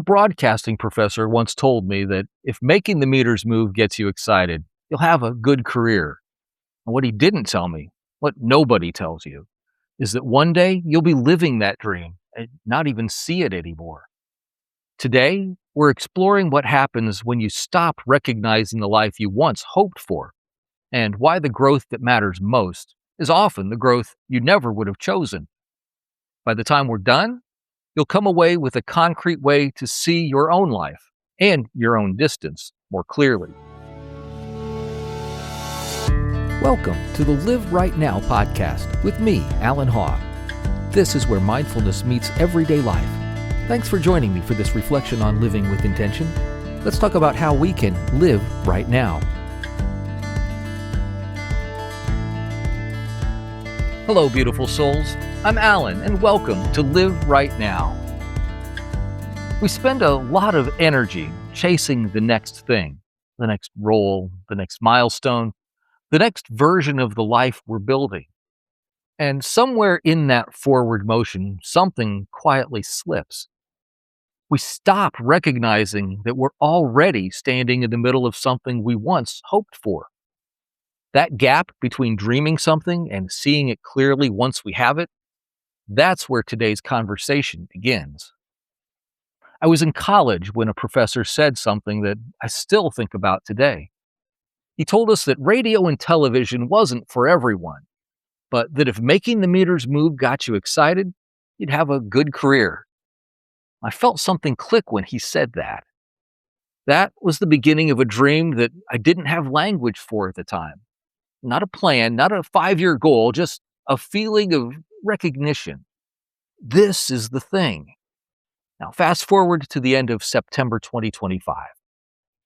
broadcasting professor once told me that if making the meters move gets you excited, you'll have a good career. And what he didn't tell me, what nobody tells you, is that one day you'll be living that dream and not even see it anymore. Today, we're exploring what happens when you stop recognizing the life you once hoped for, and why the growth that matters most is often the growth you never would have chosen. By the time we're done, you'll come away with a concrete way to see your own life and your own distance more clearly. Welcome to the Live Right Now podcast with me, Allan. This is where mindfulness meets everyday life. Thanks for joining me for this reflection on living with intention. Let's talk about how we can live right now. Hello, beautiful souls. I'm Allan, and welcome to Live Right Now. We spend a lot of energy chasing the next thing, the next role, the next milestone, the next version of the life we're building. And somewhere in that forward motion, something quietly slips. We stop recognizing that we're already standing in the middle of something we once hoped for. That gap between dreaming something and seeing it clearly once we have it, that's where today's conversation begins. I was in college when a professor said something that I still think about today. He told us that radio and television wasn't for everyone, but that if making the meters move got you excited, you'd have a good career. I felt something click when he said that. That was the beginning of a dream that I didn't have language for at the time. Not a plan, not a 5-year goal, just a feeling of recognition. This is the thing. Now, fast forward to the end of September 2025.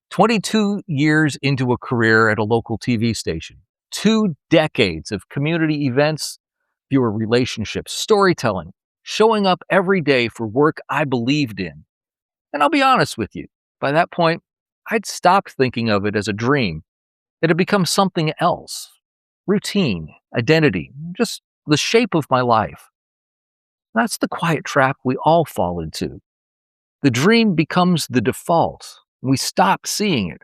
22 years into a career at a local TV station. 2 decades of community events, viewer relationships, storytelling, showing up every day for work I believed in. And I'll be honest with you, by that point, I'd stopped thinking of it as a dream. It had become something else. Routine, identity, just the shape of my life. That's the quiet trap we all fall into. The dream becomes the default. We stop seeing it.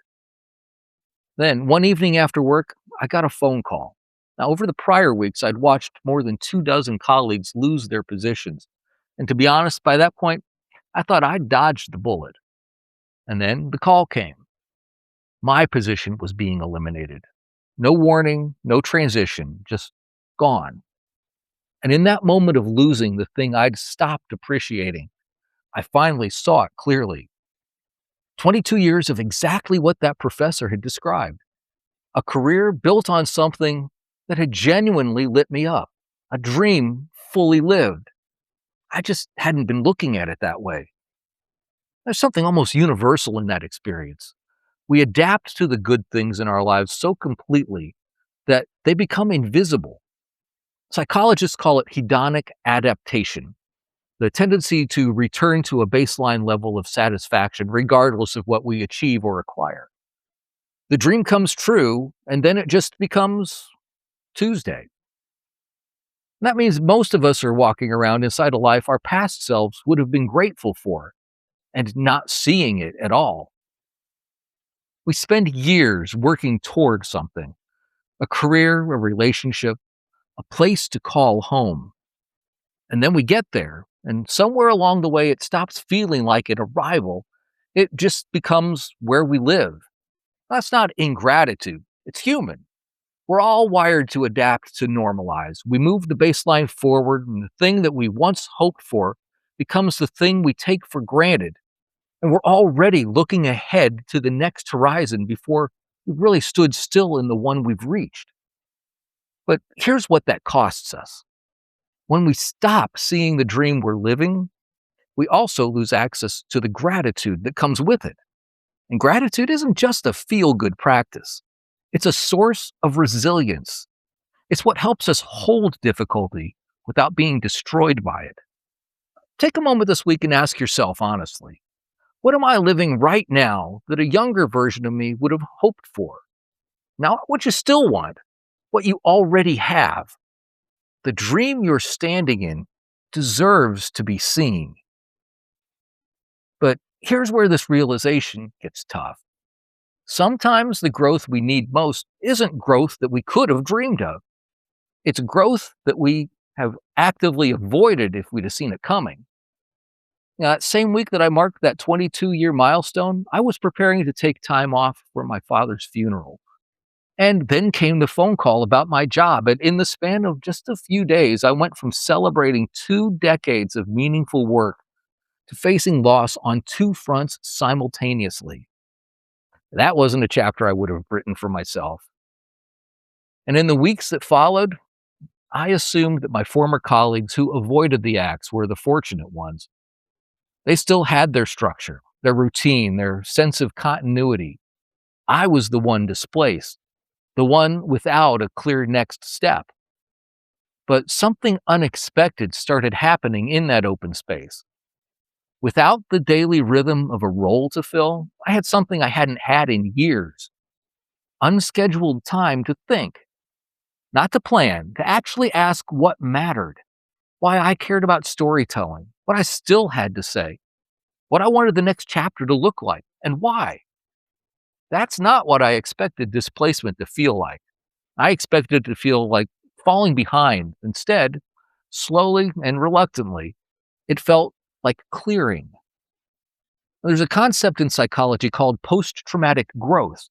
Then, one evening after work, I got a phone call. Now, over the prior weeks, I'd watched more than 24 colleagues lose their positions. And to be honest, by that point, I thought I'd dodged the bullet. And then the call came. My position was being eliminated. No warning, no transition, just gone. And in that moment of losing the thing I'd stopped appreciating, I finally saw it clearly. 22 years of exactly what that professor had described. A career built on something that had genuinely lit me up. A dream fully lived. I just hadn't been looking at it that way. There's something almost universal in that experience. We adapt to the good things in our lives so completely that they become invisible. Psychologists call it hedonic adaptation, the tendency to return to a baseline level of satisfaction regardless of what we achieve or acquire. The dream comes true, and then it just becomes Tuesday. That means most of us are walking around inside a life our past selves would have been grateful for, and not seeing it at all. We spend years working toward something, a career, a relationship, a place to call home. And then we get there, and somewhere along the way it stops feeling like an arrival. It just becomes where we live. That's not ingratitude. It's human. We're all wired to adapt to normalize. We move the baseline forward, and the thing that we once hoped for becomes the thing we take for granted. And we're already looking ahead to the next horizon before we've really stood still in the one we've reached. But here's what that costs us. When we stop seeing the dream we're living, we also lose access to the gratitude that comes with it. And gratitude isn't just a feel-good practice. It's a source of resilience. It's what helps us hold difficulty without being destroyed by it. Take a moment this week and ask yourself honestly, what am I living right now that a younger version of me would have hoped for? Not what you still want, what you already have. The dream you're standing in deserves to be seen. But here's where this realization gets tough. Sometimes the growth we need most isn't growth that we could have dreamed of. It's growth that we have actively avoided if we'd have seen it coming. Now, that same week that I marked that 22-year milestone, I was preparing to take time off for my father's funeral. And then came the phone call about my job. And in the span of just a few days, I went from celebrating 2 decades of meaningful work to facing loss on two fronts simultaneously. That wasn't a chapter I would have written for myself. And in the weeks that followed, I assumed that my former colleagues who avoided the axe were the fortunate ones. They still had their structure, their routine, their sense of continuity. I was the one displaced, the one without a clear next step. But something unexpected started happening in that open space. Without the daily rhythm of a role to fill, I had something I hadn't had in years. Unscheduled time to think, not to plan, to actually ask what mattered, why I cared about storytelling, what I still had to say, what I wanted the next chapter to look like, and why. That's not what I expected displacement to feel like. I expected it to feel like falling behind. Instead, slowly and reluctantly, it felt like clearing. There's a concept in psychology called post-traumatic growth,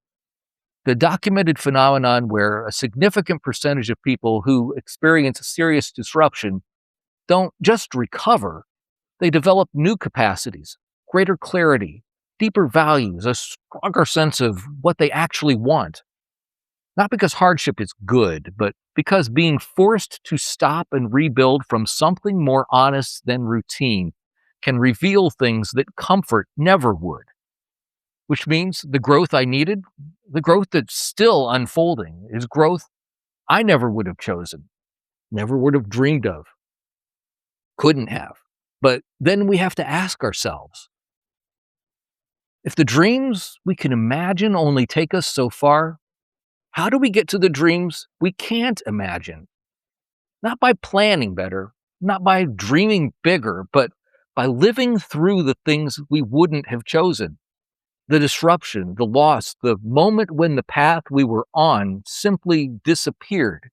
the documented phenomenon where a significant percentage of people who experience serious disruption don't just recover, they develop new capacities, greater clarity, deeper values, a stronger sense of what they actually want. Not because hardship is good, but because being forced to stop and rebuild from something more honest than routine can reveal things that comfort never would. Which means the growth I needed, the growth that's still unfolding, is growth I never would have chosen, never would have dreamed of, couldn't have. But then we have to ask ourselves, if the dreams we can imagine only take us so far, how do we get to the dreams we can't imagine? Not by planning better, not by dreaming bigger, but by living through the things we wouldn't have chosen. The disruption, the loss, the moment when the path we were on simply disappeared.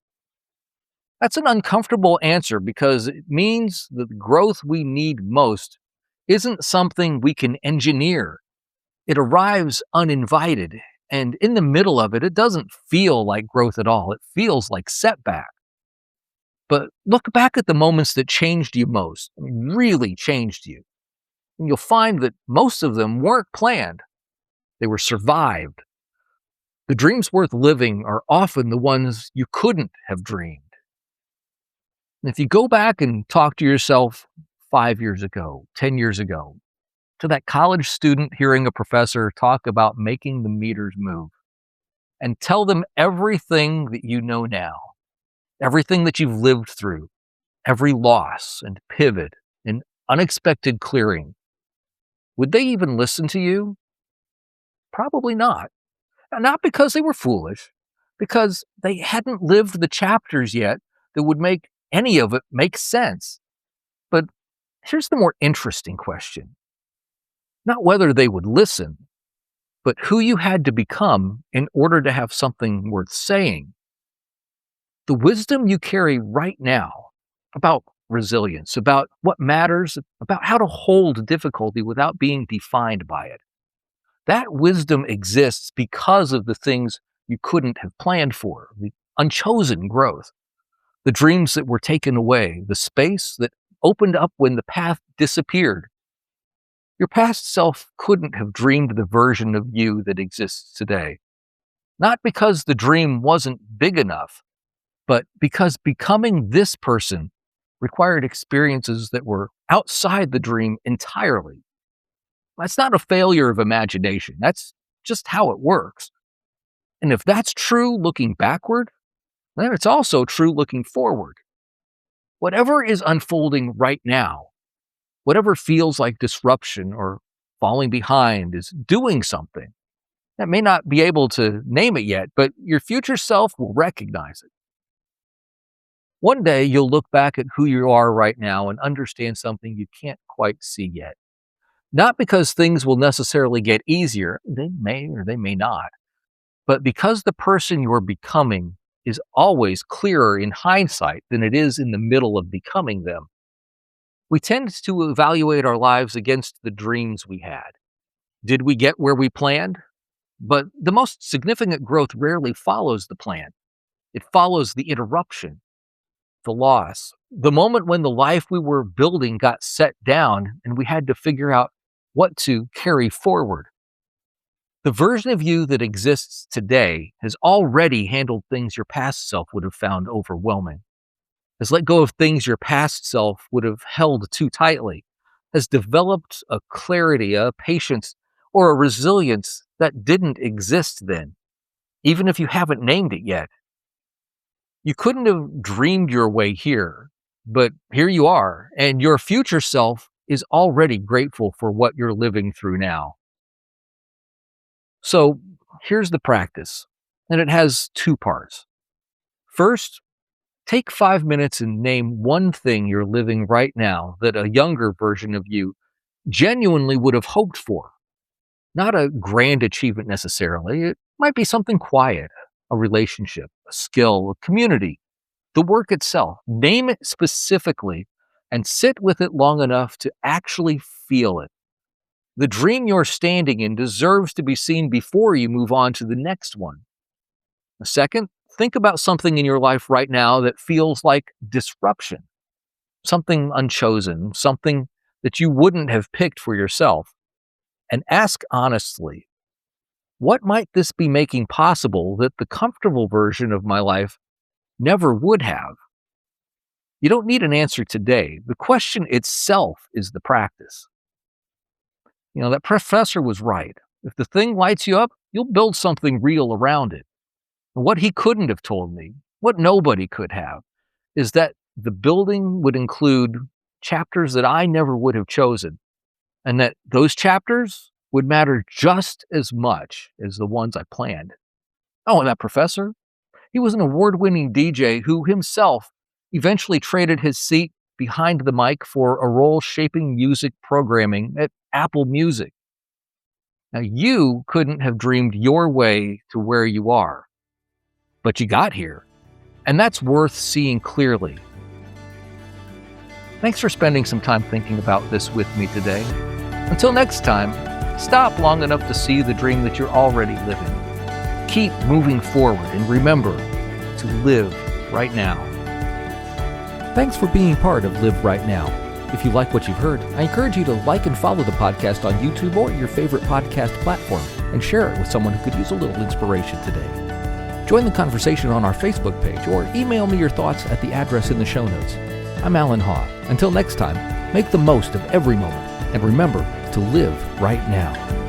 That's an uncomfortable answer because it means that the growth we need most isn't something we can engineer. It arrives uninvited, and in the middle of it, it doesn't feel like growth at all. It feels like setback. But look back at the moments that changed you most, really changed you, and you'll find that most of them weren't planned. They were survived. The dreams worth living are often the ones you couldn't have dreamed. And if you go back and talk to yourself 5 years ago, 10 years ago, to that college student hearing a professor talk about making the meters move, and tell them everything that you know now, everything that you've lived through, every loss and pivot and unexpected clearing, would they even listen to you? Probably not. Not because they were foolish, because they hadn't lived the chapters yet that would make any of it make sense. But here's the more interesting question. Not whether they would listen, but who you had to become in order to have something worth saying. The wisdom you carry right now about resilience, about what matters, about how to hold difficulty without being defined by it. That wisdom exists because of the things you couldn't have planned for, the unchosen growth, the dreams that were taken away, the space that opened up when the path disappeared. Your past self couldn't have dreamed the version of you that exists today. Not because the dream wasn't big enough, but because becoming this person required experiences that were outside the dream entirely. That's not a failure of imagination. That's just how it works. And if that's true looking backward, then it's also true looking forward. Whatever is unfolding right now, whatever feels like disruption or falling behind, is doing something. That may not be able to name it yet, but your future self will recognize it. One day you'll look back at who you are right now and understand something you can't quite see yet. Not because things will necessarily get easier, they may or they may not, but because the person you're becoming is always clearer in hindsight than it is in the middle of becoming them. We tend to evaluate our lives against the dreams we had. Did we get where we planned? But the most significant growth rarely follows the plan. It follows the interruption, the loss, the moment when the life we were building got set down and we had to figure out what to carry forward. The version of you that exists today has already handled things your past self would have found overwhelming, has let go of things your past self would have held too tightly, has developed a clarity, a patience, or a resilience that didn't exist then, even if you haven't named it yet. You couldn't have dreamed your way here, but here you are, and your future self is already grateful for what you're living through now. So here's the practice, and it has two parts. First, take 5 minutes and name one thing you're living right now that a younger version of you genuinely would have hoped for. Not a grand achievement necessarily. It might be something quiet, a relationship, a skill, a community, the work itself. Name it specifically and sit with it long enough to actually feel it. The dream you're standing in deserves to be seen before you move on to the next one. Second, think about something in your life right now that feels like disruption, something unchosen, something that you wouldn't have picked for yourself. And ask honestly, what might this be making possible that the comfortable version of my life never would have? You don't need an answer today. The question itself is the practice. That professor was right. If the thing lights you up, you'll build something real around it. And what he couldn't have told me, what nobody could have, is that the building would include chapters that I never would have chosen, and that those chapters would matter just as much as the ones I planned. Oh, and that professor? He was an award-winning DJ who himself eventually traded his seat behind the mic for a role shaping music programming at Apple Music. Now, you couldn't have dreamed your way to where you are, but you got here, and that's worth seeing clearly. Thanks for spending some time thinking about this with me today. Until next time, stop long enough to see the dream that you're already living. Keep moving forward and remember to live right now. Thanks for being part of Live Right Now. If you like what you've heard, I encourage you to like and follow the podcast on YouTube or your favorite podcast platform and share it with someone who could use a little inspiration today. Join the conversation on our Facebook page or email me your thoughts at the address in the show notes. I'm Allan Haw. Until next time, make the most of every moment and remember to live right now.